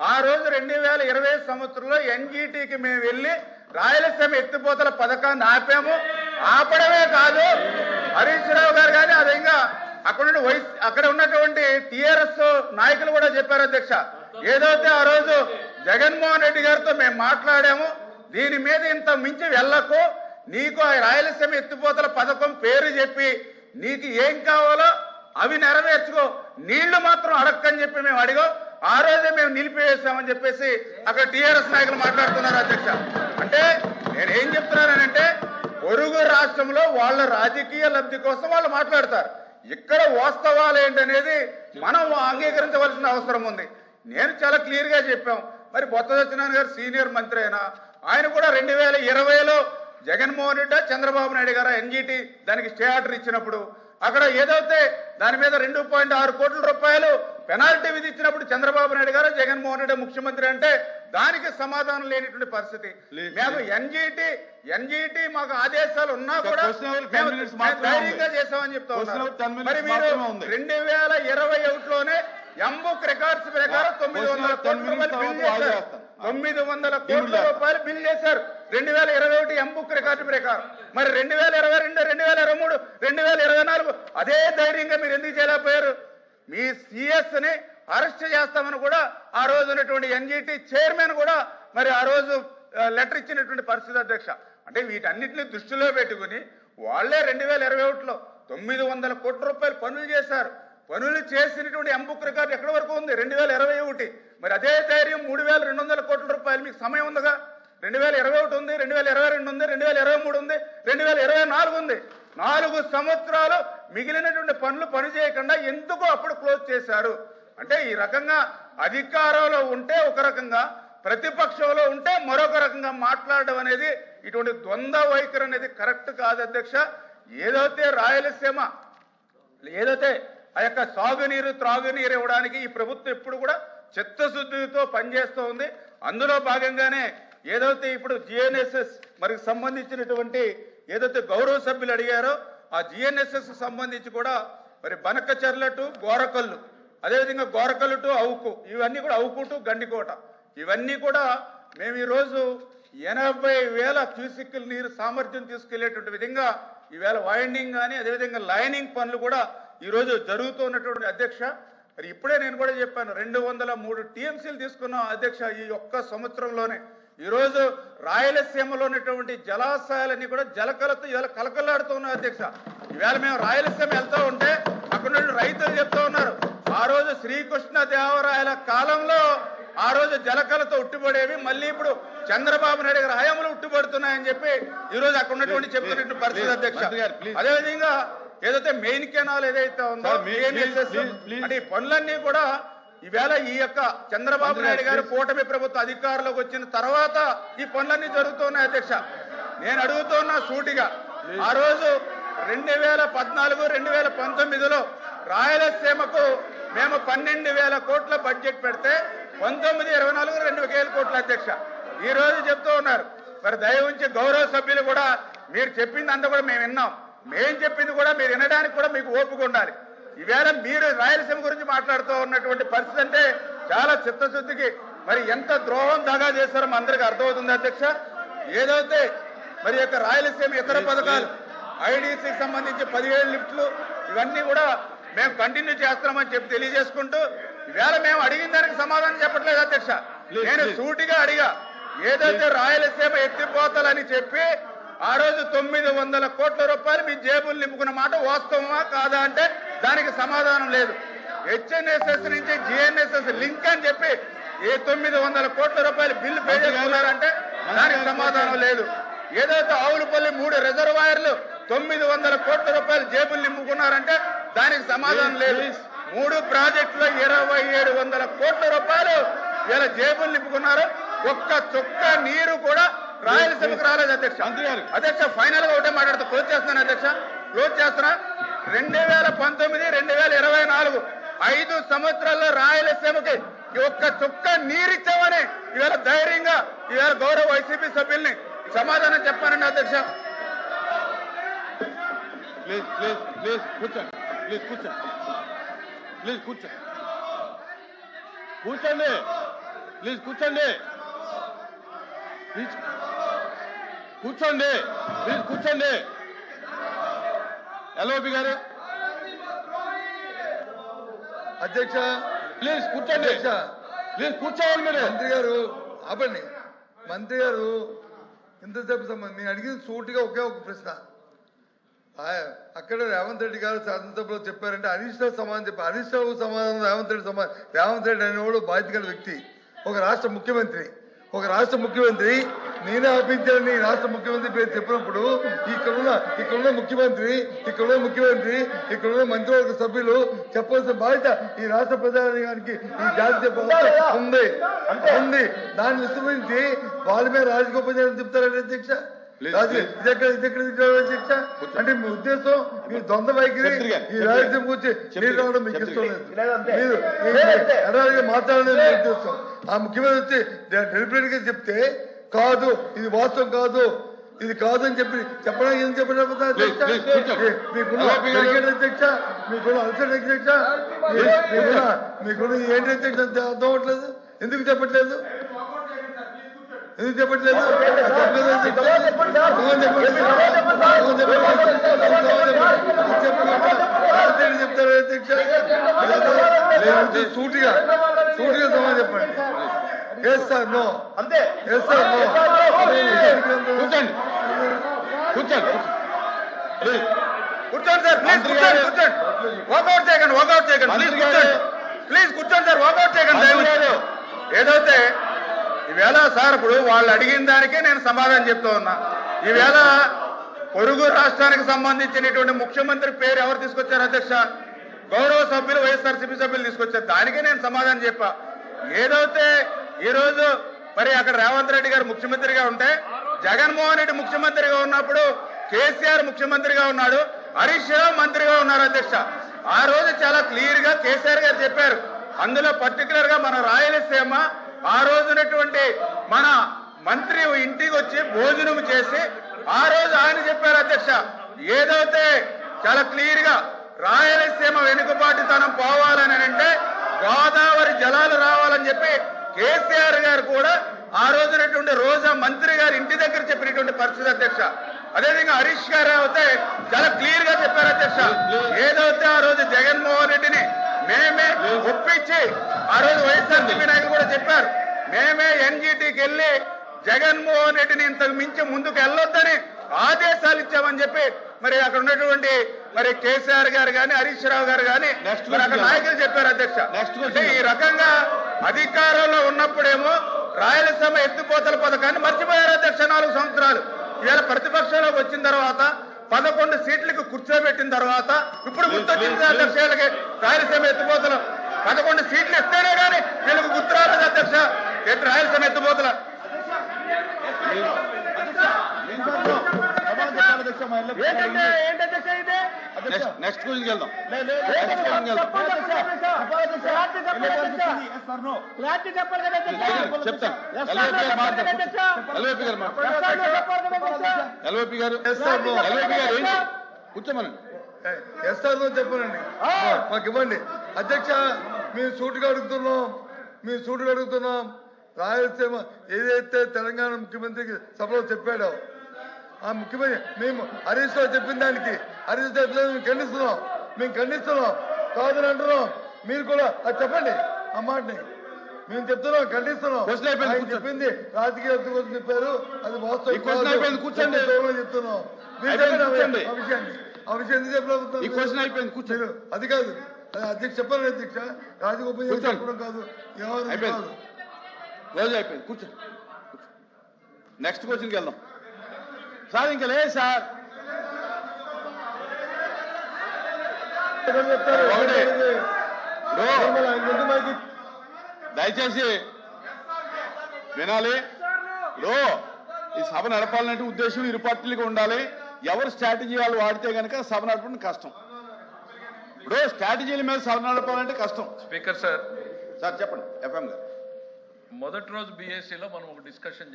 ఆ రోజు 2020 సంవత్సరంలో ఎన్జీటీకి మేము వెళ్ళి రాయలసీమ ఎత్తిపోతల పథకాన్ని ఆపాము. ఆపడమే కాదు, హరీష్ రావు గారు కానీ అదే ఇంకా అక్కడ ఉన్నటువంటి టిఆర్ఎస్ నాయకులు కూడా చెప్పారు అధ్యక్ష, ఏదైతే ఆ రోజు జగన్మోహన్ రెడ్డి గారితో మేము మాట్లాడాము, దీని మీద ఇంత మించి వెళ్ళకు, నీకు ఆ రాయలసీమ ఎత్తిపోతల పథకం పేరు చెప్పి నీకు ఏం కావాలో అవి నెరవేర్చుకో, నీళ్లు మాత్రం అడక్కని చెప్పి మేము అడిగాం. ఆ రోజే మేము నిలిపివేశామని చెప్పేసి అక్కడ టిఆర్ఎస్ నాయకులు మాట్లాడుతున్నారు అధ్యక్ష. అంటే నేనేం చెప్తున్నానంటే పొరుగు రాష్ట్రంలో వాళ్ళ రాజకీయ లబ్ధి కోసం వాళ్ళు మాట్లాడతారు, ఇక్కడ వాస్తవాలు ఏంటనేది మనం అంగీకరించవలసిన అవసరం ఉంది. నేను చాలా క్లియర్ గా చెప్పాం. మరి బొత్స సత్యనారాయణ గారు సీనియర్ మంత్రి అయినా ఆయన కూడా 2020లో జగన్మోహన్ రెడ్డి చంద్రబాబు నాయుడు గారు ఎన్జీటీ దానికి స్టే ఆర్డర్ ఇచ్చినప్పుడు అక్కడ ఏదైతే దాని మీద 2.6 కోట్ల రూపాయలు పెనాల్టీ విధించినప్పుడు చంద్రబాబు నాయుడు గారు జగన్మోహన్ రెడ్డి ముఖ్యమంత్రి అంటే దానికి సమాధానం లేనిటువంటి పరిస్థితి. మేము ఎన్జీటీ మాకు ఆదేశాలు ఉన్నా కూడా ధైర్యంగా చేశామని చెప్తా ఉన్నారు. మరి మీరు 2021లోనే ఎంబుక్ రికార్డ్స్ ప్రకారం 900 కోట్ల రూపాయలు బిల్ చేశారు. 900 కోట్ల రూపాయలు బిల్ చేశారు 2021 ఎంబుక్ రికార్డు ప్రకారం. మరి 2022, 2023, 2024 అదే ధైర్యంగా మీరు ఎందుకు చేయలేకపోయారు? మీ సిఎస్ ని అరెస్ట్ చేస్తామని కూడా ఆ రోజు ఉన్నటువంటి ఎన్జీటీ చైర్మన్ కూడా మరి ఆ రోజు లెటర్ ఇచ్చినటువంటి పరిస్థితి అధ్యక్ష. అంటే వీటన్నిటిని దృష్టిలో పెట్టుకుని వాళ్లే 2021లో 900 కోట్ల రూపాయలు పనులు చేశారు. పనులు చేసినటువంటి ఎంబుక్ రికార్డు ఎక్కడి వరకు ఉంది? 2021. మరి అదే ధైర్యం 3200 కోట్ల రూపాయలు మీకు సమయం ఉందిగా. 2021 ఉంది, 2022 ఉంది, 2023 ఉంది, 2024 ఉంది. 4 సంవత్సరాలు మిగిలినటువంటి పని చేయకుండా ఎందుకు అప్పుడు క్లోజ్ చేశారు? అంటే ఈ రకంగా అధికారంలో ఉంటే ఒక రకంగా, ప్రతిపక్షంలో ఉంటే మరొక రకంగా మాట్లాడడం అనేది ఇటువంటి ద్వంద్వ వైఖరి అనేది కరెక్ట్ కాదు అధ్యక్ష. ఏదైతే రాయలసీమ ఏదైతే ఆ యొక్క సాగునీరు త్రాగునీరు ఇవ్వడానికి ఈ ప్రభుత్వం ఎప్పుడు కూడా చిత్తశుద్ధితో పనిచేస్తూ ఉంది. అందులో భాగంగానే ఏదైతే ఇప్పుడు జిఎన్ఎస్ఎస్ మరి సంబంధించినటువంటి ఏదైతే గౌరవ సభ్యులు అడిగారో ఆ జిఎన్ఎస్ఎస్ సంబంధించి కూడా మరి బనకచెర్ల టు గోరకల్లు, అదేవిధంగా గోరకల్లు టు అవుకు, ఇవన్నీ కూడా అవుకు టు గండికోట, ఇవన్నీ కూడా మేము ఈరోజు 80,000 క్యూసిక్ల నీరు సామర్థ్యం తీసుకెళ్లేటువంటి విధంగా ఈవేళ వైండింగ్ కానీ అదేవిధంగా లైనింగ్ పనులు కూడా ఈరోజు జరుగుతున్నటువంటి అధ్యక్ష. మరి ఇప్పుడే నేను కూడా చెప్పాను, 203 టీఎంసీలు తీసుకున్నాం అధ్యక్ష ఈ ఒక్క సంవత్సరంలోనే. ఈరోజు రాయలసీమలో ఉన్నటువంటి జలాశయాలన్నీ కూడా జలకలతో ఇవాళ కలకలాడుతూ ఉన్నాయి అధ్యక్ష. ఈవేళ మేము రాయలసీమ వెళ్తూ ఉంటే అక్కడ రైతులు చెప్తూ ఉన్నారు, ఆ రోజు శ్రీకృష్ణదేవరాయల కాలంలో ఆ రోజు జలకలతో ఉట్టిపడేవి, మళ్ళీ ఇప్పుడు చంద్రబాబు నాయుడు గారి హయాంలో ఉట్టిపడుతున్నాయని చెప్పి ఈరోజు అక్కడ ఉన్నటువంటి చెప్తున్నటువంటి పరిస్థితి అధ్యక్ష. అదేవిధంగా ఏదైతే మెయిన్ కెనాల్ ఏదైతే ఉందో అంటే ఈ పనులన్నీ కూడా ఈవేళ ఈ యొక్క చంద్రబాబు నాయుడు గారు కూటమి ప్రభుత్వ అధికారంలోకి వచ్చిన తర్వాత ఈ పనులన్నీ జరుగుతున్నాయి అధ్యక్ష. నేను అడుగుతున్నా సూటిగా, ఆ రోజు 2014, 2019లో రాయలసీమకు మేము 12,000 కోట్ల బడ్జెట్ పెడితే 19, 24, 2,000 కోట్ల అధ్యక్ష. ఈ రోజు చెప్తూ ఉన్నారు. మరి దయ ఉంచి గౌరవ సభ్యులు కూడా మీరు చెప్పింది అంతా కూడా మేము విన్నాం, మేం చెప్పింది కూడా మీరు వినడానికి కూడా మీకు ఓపిక ఉండాలి. ఈవేళ మీరు రాయలసీమ గురించి మాట్లాడుతూ ఉన్నటువంటి పరిస్థితి అంటే చాలా చిత్తశుద్ధికి మరి ఎంత ద్రోహం దగా చేస్తారో అందరికీ అర్థమవుతుంది అధ్యక్ష. ఏదైతే మరి యొక్క రాయలసీమ ఇతర పథకాలు ఐడీసీకి సంబంధించి 17 లిఫ్ట్లు ఇవన్నీ కూడా మేము కంటిన్యూ చేస్తున్నామని చెప్పి తెలియజేసుకుంటూ ఈవేళ మేము అడిగిన దానికి సమాధానం చెప్పట్లేదు అధ్యక్ష. నేను సూటిగా అడిగా, ఏదైతే రాయలసీమ ఎత్తిపోతాలని చెప్పి ఆ రోజు 900 కోట్ల రూపాయలు మీ జేబులు నింపుకున్న మాట వాస్తవమా కాదా అంటే దానికి సమాధానం లేదు. హెచ్ఎన్ఎస్ఎస్ నుంచి జిఎన్ఎస్ఎస్ లింక్ అని చెప్పి 900 కోట్ల రూపాయలు బిల్లు పే చేసుకున్నారంటే దానికి సమాధానం లేదు. ఏదైతే ఆవులపల్లి 3 రిజర్వాయర్లు 900 కోట్ల రూపాయలు జేబులు నింపుకున్నారంటే దానికి సమాధానం లేదు. 3 ప్రాజెక్టులో 2,700 కోట్ల రూపాయలు ఇలా జేబులు నింపుకున్నారు. ఒక్క చుక్క నీరు కూడా రాయలసీమకు రాలేదు అధ్యక్ష. అధ్యక్ష ఫైనల్ గా ఒకటే మాట్లాడుతూ క్లోజ్ చేస్తున్నాను అధ్యక్ష, క్లోజ్ చేస్తున్నా. 2019, 2024 5 సంవత్సరాల్లో రాయలసీమకి ఒక్క చుక్క నీరిచ్చామని ఇవాళ ధైర్యంగా ఇవాళ గౌరవ వైసీపీ సభ్యుల్ని సమాధానం చెప్పానండి అధ్యక్ష. కూర్చోండి. ప్లీజ్ కూర్చోండి. ప్లీజ్ కూర్చోండి. ప్లీజ్ కూర్చోండి. ఎల్ఓపి గారు అధ్యక్ష ప్లీజ్ కూర్చోండి. ప్లీజ్ కూర్చోవాలి మీరు. మంత్రి గారు ఆపండి. మంత్రి గారు ఇంతసేపు నేను అడిగింది సూటిగా ఒకే ఒక ప్రశ్న. అక్కడ రేవంత్ రెడ్డి గారు శాసనసభలో చెప్పారంటే హరీష్ రావు సమాధానం చెప్పారు. హరీష్ రావు సమాధానం రేవంత్ రెడ్డి సమాధానం. రేవంత్ రెడ్డి అనేవాడు బాధ్యత గల వ్యక్తి, ఒక రాష్ట్ర ముఖ్యమంత్రి. నేనే ఆపించాలని రాష్ట్ర ముఖ్యమంత్రి పేరు చెప్పినప్పుడు ఇక్కడున్న ముఖ్యమంత్రి ఇక్కడున్న మంత్రివర్గ సభ్యులు చెప్పవలసిన బాధ్యత ఈ రాష్ట్ర ప్రజానికి ఈ జాతీయ ఉంది. దాన్ని విస్తరించి వాళ్ళ మీద రాజగోపాల్ చెప్తారండి అధ్యక్ష. అధ్యక్ష అంటే మీ ఉద్దేశం మీ ద్వంద్వ వైఖరి ఈ రాజ్యం గురించి నీరు రావడం మీకు ఇష్టం లేదు. మీరు ఎడారిగా మాట్లాడలేదు ఉద్దేశం. ఆ ముఖ్యమంత్రి వచ్చి డెలిబరేట్ గా చెప్తే కాదు ఇది వాస్తవం కాదు ఇది కాదు అని చెప్పడానికి ఏం చెప్పడం అధ్యక్ష. మీకున్న అధ్యక్ష మీకున్న అల్సర్ అధ్యక్ష మీకున్న ఏంటి అధ్యక్ష అర్థం అవ్వట్లేదు. ఎందుకు చెప్పట్లేదు? చెప్పట్లేదు చెప్తారు అధ్యక్ష. సూటిగా సమాధానం చెప్పండి. ఎస్ సార్ నో అంతే. Yes sir no. కూర్చోండి కూర్చోండి కూర్చోండి సార్. ప్లీజ్ కూర్చోండి. వాకౌట్ చేయకండి. ప్లీజ్ కూర్చోండి సార్. వాకౌట్ చేయకండి. ఏదైతే ఈవేళ సార్ ఇప్పుడు వాళ్ళు అడిగిన దానికే నేను సమాధానం చెప్తూ ఉన్నా. ఈవేళ పొరుగు రాష్ట్రానికి సంబంధించినటువంటి ముఖ్యమంత్రి పేరు ఎవరు తీసుకొచ్చారు అధ్యక్ష? గౌరవ సభ్యులు వైఎస్ఆర్సీపీ సభ్యులు తీసుకొచ్చారు. దానికే నేను సమాధానం చెప్పా. ఏదైతే ఈరోజు మరి అక్కడ రేవంత్ రెడ్డి గారు ముఖ్యమంత్రిగా ఉంటే, జగన్మోహన్ రెడ్డి ముఖ్యమంత్రిగా ఉన్నప్పుడు కేసీఆర్ ముఖ్యమంత్రిగా ఉన్నాడు, హరీష్ రావు మంత్రిగా ఉన్నారు అధ్యక్ష. ఆ రోజు చాలా క్లియర్ గా కేసీఆర్ గారు చెప్పారు. అందులో పర్టికులర్ గా మన రాయలసీమ ఆ రోజునటువంటి మన మంత్రి ఇంటికి వచ్చి భోజనం చేసి ఆ రోజు ఆయన చెప్పారు అధ్యక్ష. ఏదైతే చాలా క్లియర్ గా రాయలసీమ వెనుకబాటుతనం పోవాలని అంటే గోదావరి జలాలు రావాలని చెప్పి కేసీఆర్ గారు కూడా ఆ రోజునటువంటి రోజా మంత్రి గారు ఇంటి దగ్గర చెప్పినటువంటి పరిస్థితి అధ్యక్ష. అదేవిధంగా హరీష్ గారు అయితే చాలా క్లియర్ గా చెప్పారు అధ్యక్ష. ఏదైతే ఆ రోజు జగన్మోహన్ రెడ్డిని మేమే ఒప్పించి ఆ రోజు వైఎస్ఆర్సీపీ నాయకులు కూడా చెప్పారు, మేమే ఎన్జీటీకి వెళ్ళి జగన్మోహన్ రెడ్డిని ఇంతకు మించి ముందుకు వెళ్ళొద్దని ఆదేశాలు ఇచ్చామని చెప్పి మరి అక్కడ ఉన్నటువంటి మరి కేసీఆర్ గారు కానీ హరీష్ రావు గారు కానీ మరి అక్కడ నాయకులు చెప్పారు అధ్యక్ష. అంటే ఈ రకంగా అధికారంలో ఉన్నప్పుడేమో రాయలసీమ ఎత్తిపోతల పథకాన్ని మర్చిపోయారు అధ్యక్ష 4 సంవత్సరాలు. ఇవాళ ప్రతిపక్షంలోకి వచ్చిన తర్వాత 11 సీట్లకు కూర్చోబెట్టిన తర్వాత ఇప్పుడు గుర్తొచ్చింది అధ్యక్ష. రాయలసీమ ఎత్తిపోతలు 11 సీట్లు ఇస్తేనే కానీ వీళ్ళకు గుర్తు రాలేదు అధ్యక్ష. ఎటు రాయలసీమ ఎత్తిపోతల నెక్స్ట్ క్వశ్చన్కి వెళ్దాం. ఎల్ఓపి గారు కూర్చోమనండి. ఎస్ సార్ చెప్పానండి. మాకు ఇవ్వండి అధ్యక్ష. మేము సూటుగా అడుగుతున్నాం. రాయలసీమ ఏదైతే తెలంగాణ ముఖ్యమంత్రికి సభలో చెప్పాడో ఆ ముఖ్యమంత్రి మేము హరీష్ రావు చెప్పిన దానికి హరీష్ రావు మేము ఖండిస్తున్నాం కాదని అంటున్నాం. మీరు కూడా అది చెప్పండి. ఆ మాటని మేము చెప్తున్నాం, ఖండిస్తున్నాం. చెప్పింది రాజకీయ కోసం చెప్పారు, అది వాస్తవం కూర్చోండి చెప్తున్నాం. ఆ విషయం ఎందుకు చెప్పలేదు? అది కాదు అధ్యక్ష చెప్పాలి అధ్యక్ష. రాజగోపాల్ చెప్పడం కాదు, ఎవరు కాదు. రోజు అయిపోయింది. కూర్చో. నెక్స్ట్ క్వశ్చన్కి వెళ్దాం సార్. ఇంకా లేదు సార్. దయచేసి వినాలి. ఈ సభ నడపాలంటే ఉద్దేశం ఇరు పార్టీలుగా ఉండాలి. ఎవరు స్ట్రాటజీ వాళ్ళు వాడితే కనుక సభ నడపడం కష్టం. ఇప్పుడు స్ట్రాటజీల మీద సభ నడపాలంటే కష్టం. స్పీకర్ సార్ చెప్పండి. ఎఫ్ఎం గారు మొదటి రోజు బీఎస్సీలో మనం ఒక డిస్కషన్